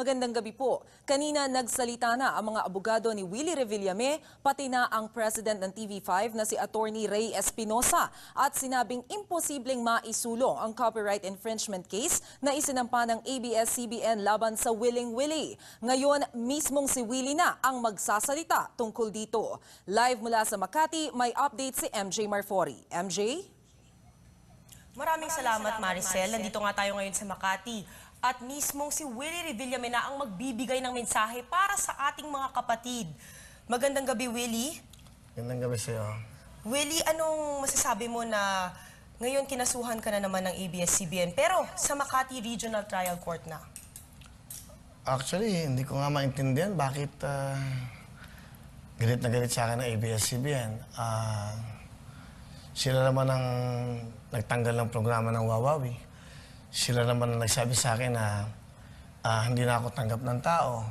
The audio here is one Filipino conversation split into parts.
Magandang gabi po. Kanina nagsalita na ang mga abogado ni Willie Revillame, pati na ang president ng TV5 na si Attorney Ray Espinosa at sinabing imposibleng maisulong ang copyright infringement case na isinampa ng ABS-CBN laban sa Willing Willie. Ngayon, mismong si Willie na ang magsasalita tungkol dito. Live mula sa Makati, may update si MJ Marfori. MJ? Maraming salamat, Maricel. Nandito nga tayo ngayon sa Makati. At mismong si Willie Revillame na ang magbibigay ng mensahe para sa ating mga kapatid. Magandang gabi, Willie. Magandang gabi sa'yo. Willie, anong masasabi mo na ngayon kinasuhan ka na naman ng ABS-CBN pero sa Makati Regional Trial Court na? Actually, hindi ko nga maintindihan bakit galit na galit sa akin ng ABS-CBN. Sila naman ang nagtanggal ng programa ng Wawawi. Sila naman ang nagsabi sa akin na hindi na ako tanggap ng tao.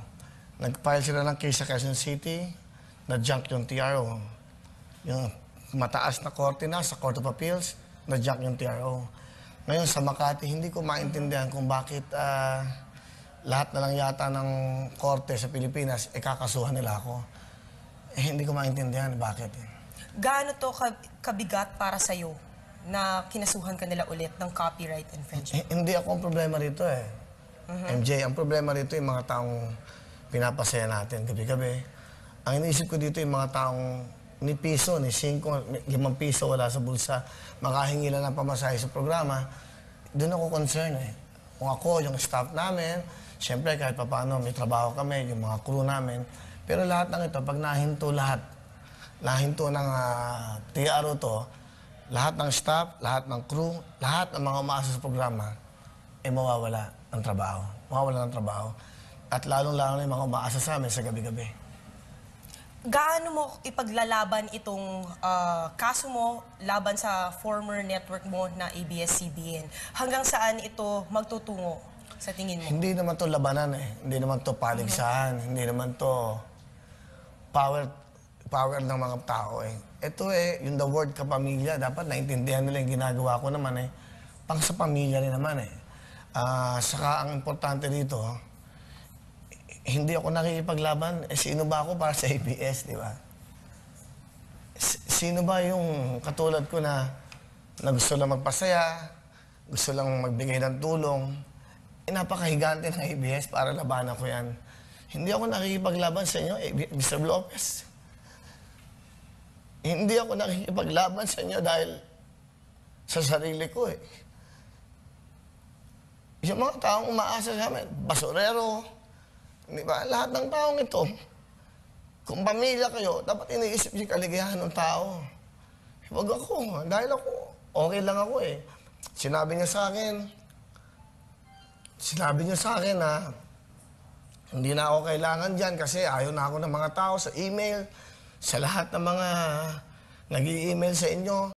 Nag-file sila ng case sa Quezon City, na-junk yung TRO. Yung mataas na korte na, sa Court of Appeals, na-junk yung TRO. Ngayon sa Makati, hindi ko maintindihan kung bakit lahat na lang yata ng korte sa Pilipinas, kakasuhan nila ako. Hindi ko maintindihan bakit. Gaano to kabigat para sa'yo na kinasuhan ka nila ulit ng copyright infringement? Hindi ako ang problema rito eh. MJ, ang problema rito yung mga taong pinapasaya natin gabi-gabi. Ang iniisip ko dito yung mga taong ni piso, ni 5, 5 piso wala sa bulsa, makahingi lang ng pamasahe sa programa. Doon ako concern eh. Kung ako, yung staff namin, siyempre kahit paano may trabaho kami, yung mga crew namin. Pero lahat ng ito, pag nahinto ng TRO to, lahat ng staff, lahat ng crew, lahat ng mga umaasa sa programa, mawawala ng trabaho. Mawawala ng trabaho. At lalong-lalo na yung mga umaasa sa amin sa gabi-gabi. Gaano mo ipaglalaban itong kaso mo laban sa former network mo na ABS-CBN? Hanggang saan ito magtutungo sa tingin mo? Hindi naman to labanan eh. Hindi naman to paligsahan. Hindi naman to power ng mga tao eh. Ito eh, yung the word kapamilya, dapat naintindihan nila yung ginagawa ko naman eh. Pang sa pamilya rin naman eh. Saka ang importante dito, hindi ako nakikipaglaban. Sino ba ako para sa ABS, di ba? Sino ba yung katulad ko na gusto lang magpasaya, gusto lang magbigay ng tulong? Napakahigante ng ABS para labanan ko yan. Hindi ako nakikipaglaban sa inyo, Mr. Lopez. Hindi ako nakikipaglaban sa inyo dahil sa sarili ko eh. Yung mga taong umaasa sa amin, basurero, di ba? Lahat ng taong ito, kung pamilya kayo, dapat iniisip yung kaligayahan ng tao. Huwag ako, dahil ako, okay lang ako eh. Sinabi niya sa akin na hindi na ako kailangan dyan kasi ayaw na ako ng mga tao sa email, sa lahat ng mga nag-i-email sa inyo.